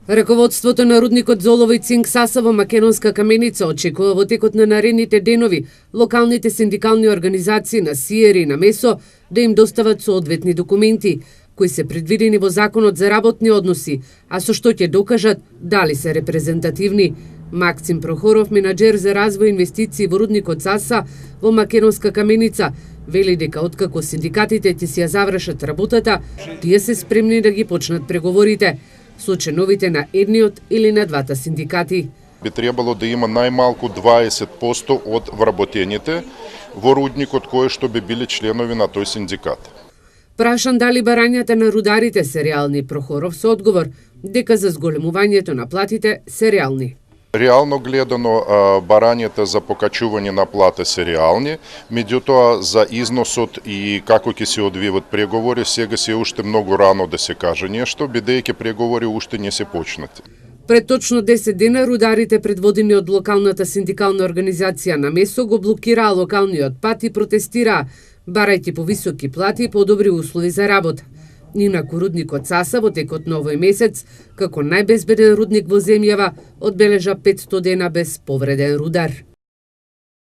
Раководството на рудникот Золово и Цинк Саса во Македонска каменица очекува во текот на наредните денови локалните синдикални организации на СИЕР и на МЕСО да им достават соодветни документи, кои се предвидени во Законот за работни односи, а со што ќе докажат дали се репрезентативни. Максим Прохоров, менаџер за развој и инвестиции во рудникот Саса во Македонска каменица, вели дека откако синдикатите ќе си ја завршат работата, тие се спремни да ги почнат преговорите со членовите на едниот или на двата синдикати. Би требало да има најмалку 20% од вработените во рудникот кои што би били членови на тој синдикат. Прашан дали барањата на рударите се реални, Прохоров со одговор дека за зголемувањето на платите се реални. Реално гледано, барањата за покачување на плата се реални, меѓутоа за износот и како ќе се одвиват преговори, сега се уште многу рано да се каже нешто, бидејќи преговори уште не се почнати. Пред точно 10 дена рударите предводени од локалната синдикална организација на МЕСО го блокираа локалниот пат и протестираа, барајќи повисоки плати и подобри услови за работа. Инаку рудникот Саса во текот на овој месец, како најбезбеден рудник во земјава, одбележа 500 дена без повреден рудар.